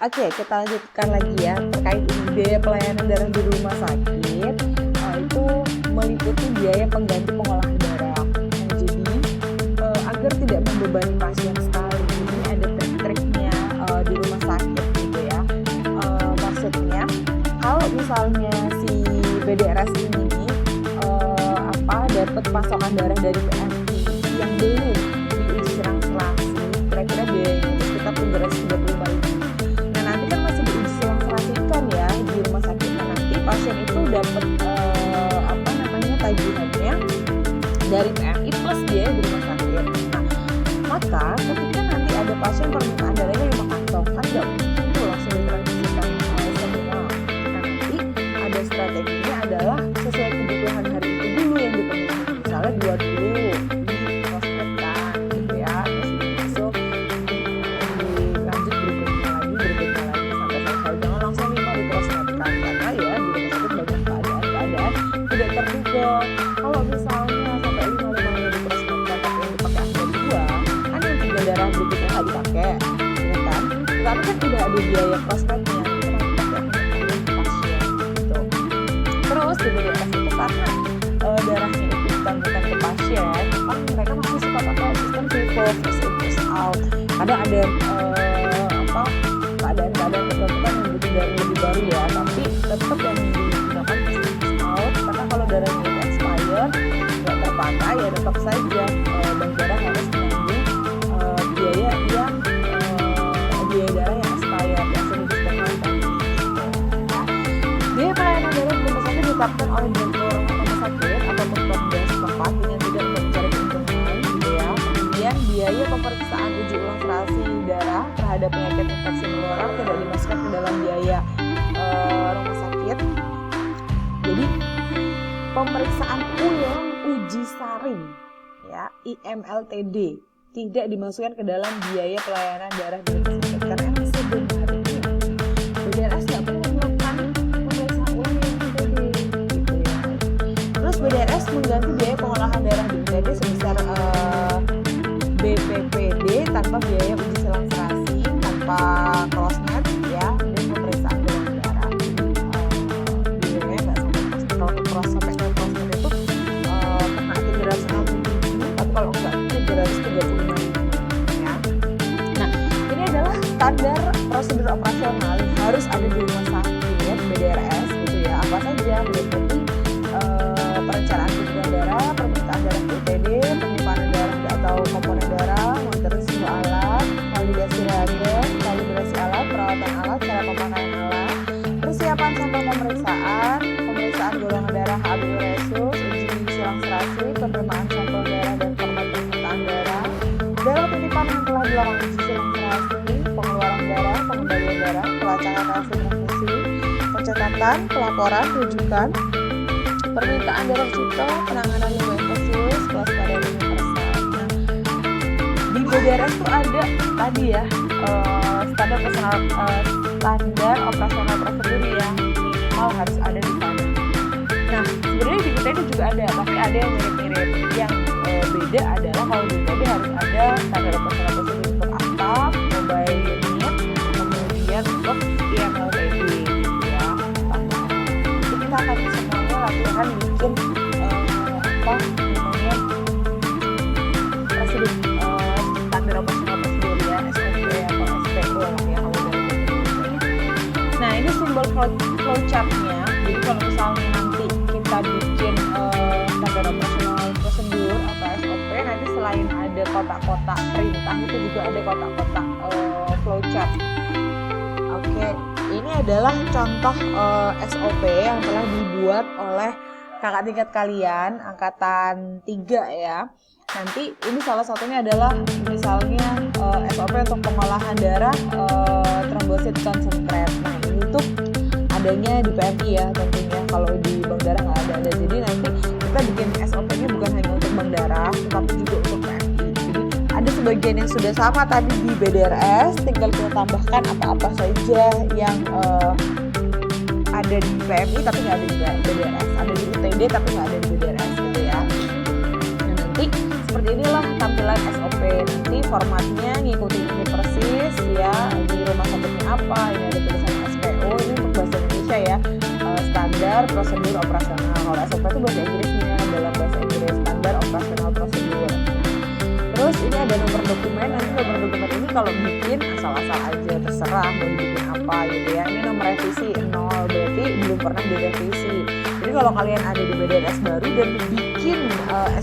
Oke, kita lanjutkan lagi ya terkait ini biaya pelayanan darah di rumah sakit. Itu meliputi biaya pengganti pengolahan darah. Nah, jadi agar tidak membebani pasien sekali, ini ada trik-triknya di rumah sakit gitu ya. Maksudnya kalau misalnya si BDRS ini dapat pasokan darah dari PMI yang belum diuji serang-serasi, kira-kira biayanya itu sekitar 335.000. Nah, nanti kan masih diuji serang-serasikan ya di rumah sakit. Nah, nanti pasien itu dapat tagihannya dari PMI plus biaya di rumah sakit. Nah, maka ketika nanti ada pasien permintaan darahnya 5 kantong, kan nggak mungkin itu langsung ditransfusikan semua. Nah, nanti ada strateginya adalah sesuai kebutuhan hari itu dulu yang dipenuhi. Misalnya 2 dulu diprostetkan gitu ya, terus masuk dilanjut berikutnya lagi sampai selesai. Jangan langsung 5 diprostetkan, karena ya di rumah sakit banyak keadaan tidak terduga. Kalau misalnya sampai 5 diprostetkan tapi yang dipakai hanya 2, kan yang 3 darah berikutnya nggak dipakai, ya kan? Tapi kan tidak ada biaya prospeknya, pasien gitu. Terus di BDRS itu karena darahnya itu ditangguhkan ke pasien, kan mereka masih suka pakai sistem VIVO, first in first out. Kadang ada keadaan-keadaan tertentu kan yang butuh darah lebih baru ya, tapi tetap yang digunakan first in first out, karena kalau darahnya itu expired nggak terpakai ya tetap saja bank darah harus menanggung biaya darah yang expired yang sudah disediakan. Biaya pelayanan darah di rumah sakit ditetapkan oleh direktur rumah sakit ataupun Pemdas setempat dengan tidak untuk mencari keuntungan gitu ya. Kemudian biaya pemeriksaan uji ulang serasi darah terhadap penyakit infeksi menular tidak dimasukkan ke dalam biaya rumah sakit. Jadi pemeriksaan ulang uji saring ya IMLTD tidak dimasukkan ke dalam biaya pelayanan darah di rumah sakit, karena sebenarnya BDRS nggak perlu melakukan pemeriksaan ulang IMLTD gitu ya. Terus BDRS mengganti biaya pengolahan darah di UPD sebesar BPPD tanpa biaya uji selang serasi, tanpa crossnet ya, dan pemeriksaan golongan darah. Biayanya nggak sampai sampai ke crossnet itu kena 360.000, tapi kalau enggak 335.000 ya. Nah, ini adalah standar prosedur operasional yang harus ada di rumah sakit BDRS gitu ya. Apa saja? Meliputi perencanaan kebutuhan darah, permintaan darah UPD, penyimpanan darah atau komponen darah, monitoring semua alat, validasi reagen, kalibrasi alat, perawatan alat, cara pemakaian alat, persiapan sampel pemeriksaan golongan darah HbU resus, uji silang serasi, penerimaan sampel darah dan format permintaan darah, darah titipan yang telah dilakukan uji silang serasi, pengeluaran darah, pengembalian darah, pelacakan hasil transfusi, pencatatan, pelaporan, rujukan, permintaan darah cito, penanganan limbah infeksius, kewaspadaan universal. Nah, di BDRS itu ada tadi ya standar operasional prosedur yang minimal harus ada di sana. Nah, sebenarnya di UTD juga ada, tapi ada yang mirip-mirip. Yang beda adalah kalau di UTD harus ada standar operasional prosedur untuk atap, mobile unit, kemudian untuk IMLTD gitu ya. Jadi kita akan semuanya latihan bikin prosedur standar operasional prosedur ya, SOP atau SPO lah ya kalau dari Indonesia. Nah, ini simbol flowchartnya. Jadi kalau misalnya nanti kita bikin standar operasional prosedur atau SOP, nanti selain ada kotak-kotak perintah itu juga ada kotak-kotak flowchart. Oke, ini adalah contoh SOP yang telah dibuat oleh kakak tingkat kalian angkatan 3 ya. Nanti ini salah satunya adalah misalnya SOP untuk pengolahan darah trombosit konsentrat. Nah, ini tuh adanya di PMI ya tentunya, kalau di bank darah nggak ada. Jadi nanti kita bikin SOP-nya bukan hanya untuk bank darah, tetapi juga untuk PMI. Jadi ada sebagian yang sudah sama tadi di BDRS, tinggal kita tambahkan apa-apa saja yang ada di PMI tapi nggak ada di BDRS, ada di UTD tapi nggak ada di BDRS gitu ya. Nah, nanti seperti inilah tampilan SOP. Nanti formatnya ngikutin ini persis anamnesis ya, di rumah sakitnya apa, ini ada tulisan SPO, ini untuk bahasa Indonesia ya, standar prosedur operasional. Kalau SOP itu bahasa Inggrisnya, dalam bahasa Inggris standar operasional prosedur. Terus ini ada nomor dokumen. Nanti nomor dokumen ini kalau bikin asal-asal aja, terserah mau dibikin apa gitu ya. Ini nomor revisi 0, berarti belum pernah direvisi. Jadi kalau kalian ada di BDNS baru dan bikin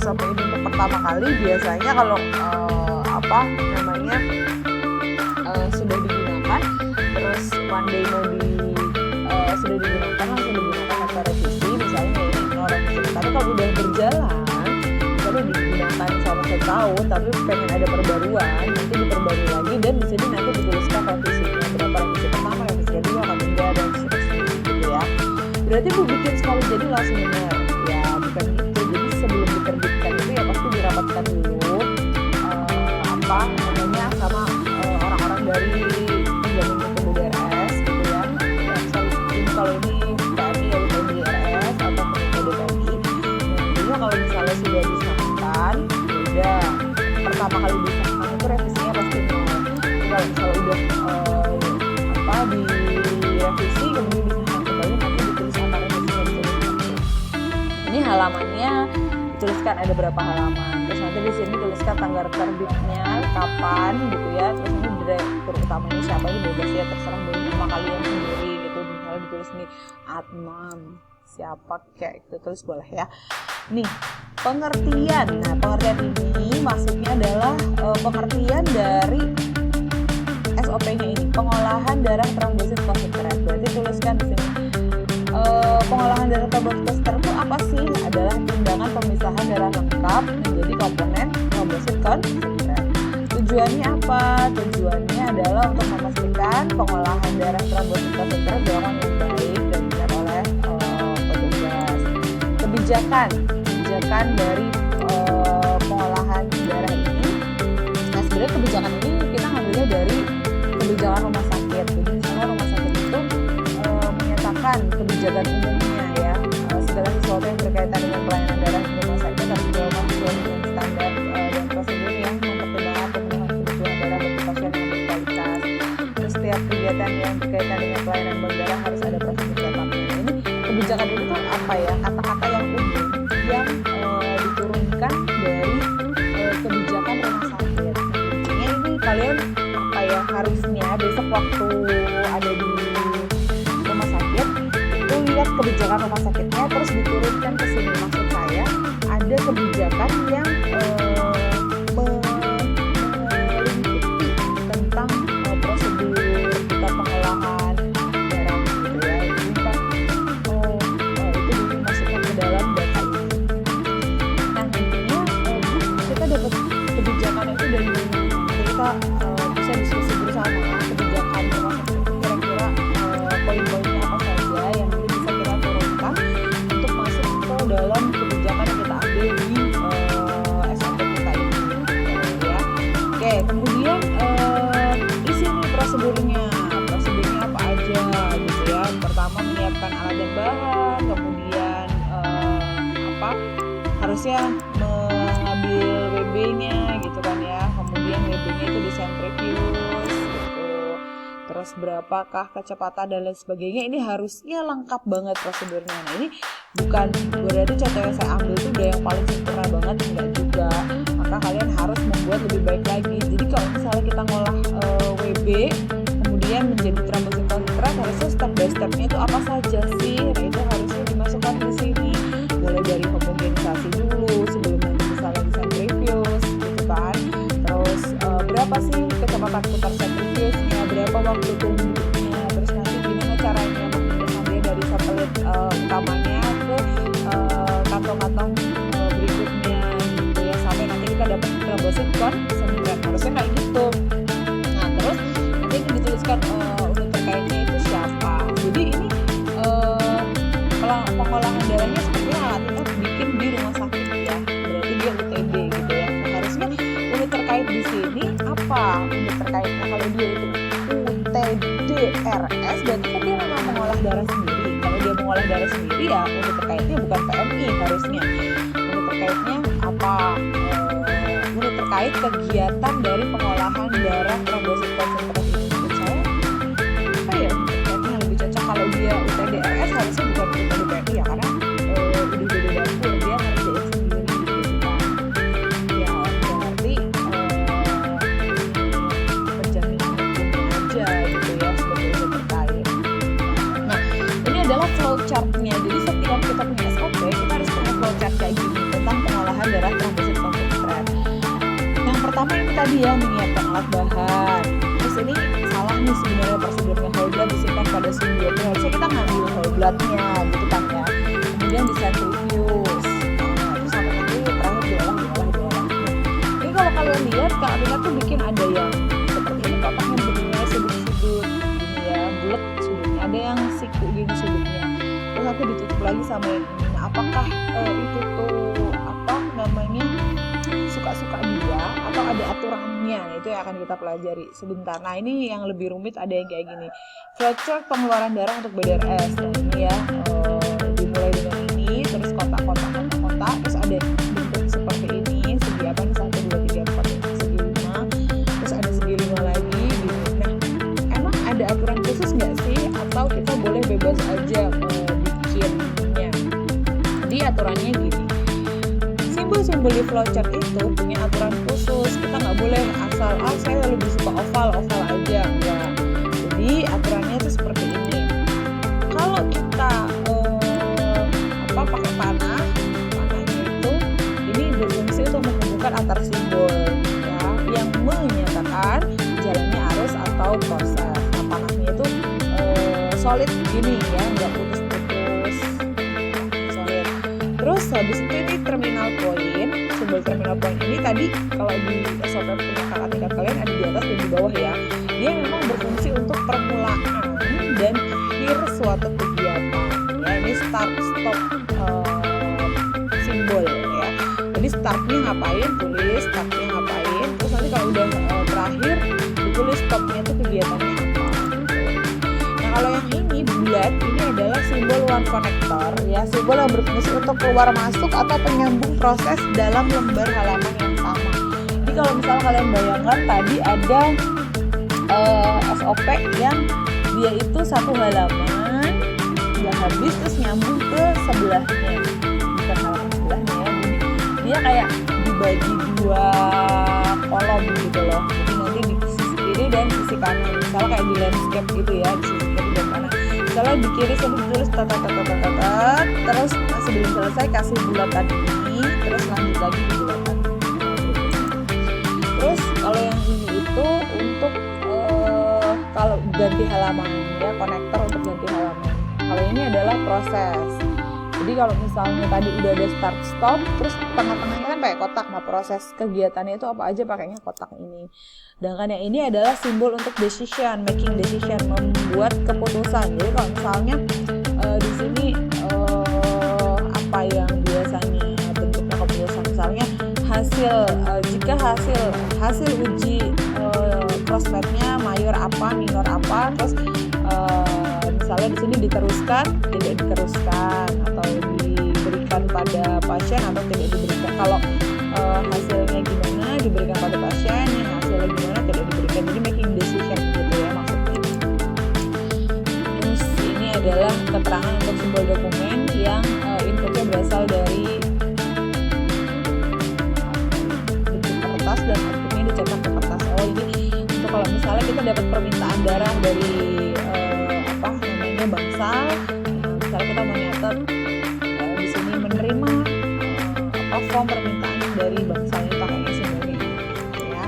SOP ini untuk pertama kali, biasanya kalau sudah digunakan, terus one day mau sudah digunakan, langsung digunakan tanpa revisi, misalnya ini 0 revisi. Tapi kalau udah berjalan, misalnya digunakan selama 1 tahun, tapi pengen ada perbaruan, nanti diperbarui lagi, dan di sini nanti dituliskan revisinya, berapa revisi pertama, revisi kedua, ketiga, dan seterusnya gitu ya. Berarti Bu bikin sekali jadi langsung benar ya, bukan gitu. Jadi sebelum diterbitkan itu ya pasti dirapatkan dulu sama orang-orang dari penjamin mutu BDNS gitu ya. Kalau ini PMI ya BDNS atau PDPMI. Nantinya kalau misalnya sudah disahkan, udah pertama kali disahkan itu revisinya pasti 0. Kalau misalnya udah direvisi kemudian disahkan kembali, nanti ditulis apa revisinya dituliskan. Ini halamannya dituliskan ada berapa halaman. Terus nanti di sini tuliskan tanggal terbitnya kapan gitu ya. Terus ini direktur utamanya siapa, ini bebas ya, terserah boleh nama kalian sendiri gitu. Misalnya ditulis nih Adnan siapa kayak gitu, tulis boleh ya. Nih pengertian. Nah pengertian ini maksudnya adalah pengertian dari SOP-nya ini, pengolahan darah trombosit konsentrat. Berarti tuliskan di sini pengolahan darah trombosit konsentrat itu apa sih? Adalah tindakan pemisahan darah lengkap menjadi komponen trombosit konsentrat. Tujuannya apa? Tujuannya adalah untuk memastikan pengolahan darah trombosit konsentrat dilakukan dengan baik dan benar oleh petugas. Kebijakan dari pengolahan darah ini. Nah sebenarnya kebijakan ini kita ngambilnya dari kebijakan rumah sakit. Jadi misalnya rumah sakit itu menyatakan kebijakan umumnya ya, segala sesuatu yang berkaitan dengan pelayanan darah di rumah sakit harus dilakukan sesuai dengan standar dan prosedur yang mempertimbangkan pemenuhan kebutuhan darah bagi pasien yang berkualitas. Terus setiap kegiatan yang berkaitan dengan pelayanan bank darah harus ada prosedur tetapnya. Ini kebijakan ini tuh apa ya? Kata-kata yang umum yang diturunkan dari kebijakan rumah sakit. Intinya ini kalian harusnya besok waktu ada di rumah sakit itu lihat kebijakan rumah sakitnya, terus diturunkan ke sini. Maksud saya ada kebijakan yang meliputi tentang prosedur kita pengolahan darah gitu ya. Jadi kan itu dimasukkan ke dalam data ini. Nah intinya kita dapat kebijakan itu dari kita bisa diskusi bersama kebijakan rumah sakit kira-kira poin-poinnya apa saja yang nanti bisa kita turunkan untuk masuk ke dalam kebijakan yang kita ambil di SOP kita ini ya. Oke, kemudian isi nih prosedurnya apa aja gitu ya. Pertama menyiapkan alat dan bahan, kemudian harusnya mengambil WB-nya gitu kan ya. Kemudian WB-nya itu disentrifuge gitu. Terus berapakah kecepatan dan lain sebagainya. Ini harusnya lengkap banget prosedurnya. Nah ini bukan berarti contoh yang saya ambil itu udah yang paling sempurna banget, enggak juga. Maka kalian harus membuat lebih baik lagi. Jadi kalau misalnya kita ngolah WB kemudian menjadi trombosit konsentrat, harusnya step by stepnya itu apa saja sih? Nah itu harusnya dimasukkan di sini. Mulai dari homogenisasi dulu sebelum nanti misalnya disentrifuge gitu kan. Terus berapa sih kecepatan putar sentrifugenya, berapa waktu tunggunya, terus nanti gimana caranya memindahkan dia dari satelit utamanya ke kantong-kantong berikutnya gitu ya, sampai nanti kita dapat trombosit konsentrat. Harusnya kayak gitu. Nah terus nanti ini dituliskan unit terkaitnya itu siapa. Jadi ini pengolahan darahnya sepertinya alat kita bikin di rumah sakit ya, berarti dia UTD gitu ya. Nah, harusnya unit terkait di sini apa unit terkaitnya? Kalau dia itu UTDRS berarti kan dia memang mengolah darah sendiri. Kalau dia mengolah darah sendiri ya unit terkaitnya bukan PMI harusnya. Unit terkaitnya apa? Unit terkait terkait kegiatan dari pengolahan darah trombosit konsentrat ini. Menurut saya apa ya, kayaknya lebih cocok kalau dia UTDRS harusnya bukan UTDPI ya, karena udah beda dapur, dia ngerjain sendiri gitu kan. Ya berarti penjaminan hukumnya aja gitu ya sebagai terkait. Nah ini adalah flowchart-nya. Jadi setiap kita punya SOP kita harus punya flowchart kayak gini tentang pengolahan darah trombosit konsentrat. Yang pertama ini tadi ya, menyiapkan alat bahan. Terus ini salah nih sebenarnya prosedurnya, whole blood disimpan pada simbol. Harusnya kita ngambil whole blood-nya gitu kan ya. Kemudian disentrifuge. Terus sampai nanti terakhir diolah. Ini kalau kalian lihat, Kak Amina tuh bikin ada yang seperti ini kotaknya bentuknya sudut-sudut gini ya, bulat sudutnya. Ada yang siku gini sudutnya. Terus nanti ditutup lagi sama yang ini. Nah, apakah itu tuh apa namanya suka-suka dia atau ada aturannya? Itu yang akan kita pelajari sebentar. Nah ini yang lebih rumit, ada yang kayak gini, flowchart pengeluaran darah untuk BDRS. Nah ini ya, dimulai dengan ini, terus kotak-kotak, terus ada bentuk seperti ini, segi apa nih, 1, 2, 3, 4, segi 5, terus ada segi 5 lagi gitu. Nah emang ada aturan khusus nggak sih, atau kita boleh bebas aja bikinnya? Jadi aturannya gini, simbol di flowchart itu punya aturan khusus. Kita nggak boleh asal saya lebih suka oval aja, enggak. Jadi aturannya itu seperti ini. Kalau kita pakai panahnya itu ini berfungsi untuk menghubungkan antar simbol ya, yang menyatakan jalannya arus atau proses. Nah panahnya itu solid begini ya, nggak putus-putus, solid. Terus habis itu ini terminal point. Simbol terminal point ini tadi kalau di SOP punya kakak tingkat kalian ada di atas dan di bawah ya. Dia memang berfungsi untuk permulaan dan akhir suatu kegiatan. Ya ini start stop simbol ya. Jadi startnya ngapain, tulis startnya ngapain. Terus nanti kalau udah terakhir ditulis stopnya itu kegiatannya apa. Nah kalau yang ini bulat, ini adalah simbol one connector ya, simbol yang berfungsi untuk keluar masuk atau penyambung proses dalam lembar halaman yang sama. Jadi kalau misalnya kalian bayangkan tadi ada SOP yang dia itu satu halaman udah habis terus nyambung ke sebelahnya, bukan halaman sebelahnya ya, dia kayak dibagi 2 kolom gitu loh. Jadi nanti di sisi kiri dan sisi kanan, misalnya kayak di landscape gitu ya, di sisi kiri dan kanan. Misalnya di kiri saya tulis terus sebelum selesai kasih bulatan ini, terus lanjut lagi di bulatan berikutnya. Terus kalau yang ini itu untuk kalau ganti halaman ya, konektor untuk ganti halaman. Kalau ini adalah proses. Jadi kalau misalnya tadi udah ada start stop, terus tengah-tengahnya kan kayak kotak. Nah proses kegiatannya itu apa aja, pakainya kotak ini. Sedangkan yang ini adalah simbol untuk decision, making decision, membuat keputusan. Jadi kalau misalnya di sini apa yang biasanya bentuknya keputusan, misalnya jika hasil uji crossmatch-nya mayor apa, minor apa, terus misalnya di sini diteruskan, tidak diteruskan, atau diberikan pada pasien atau tidak diberikan. Kalau hasilnya gimana, diberikan pada pasien, yang hasilnya gimana, tidak diberikan. Jadi making decision gitu ya maksudnya. Terus ini adalah keterangan untuk simbol dokumen yang inputnya berasal dari bentuk kertas dan outputnya dicetak ke kertas. Oh ini untuk kalau misalnya kita dapat permintaan darah dari bangsal, misalnya kita mau nyatet di sini menerima form permintaan dari bangsal, ini pakainya simbolnya ya.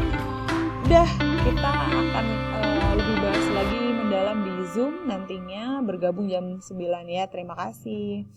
Udah, kita akan lebih bahas lagi mendalam di Zoom nantinya, bergabung jam 9 ya. Terima kasih.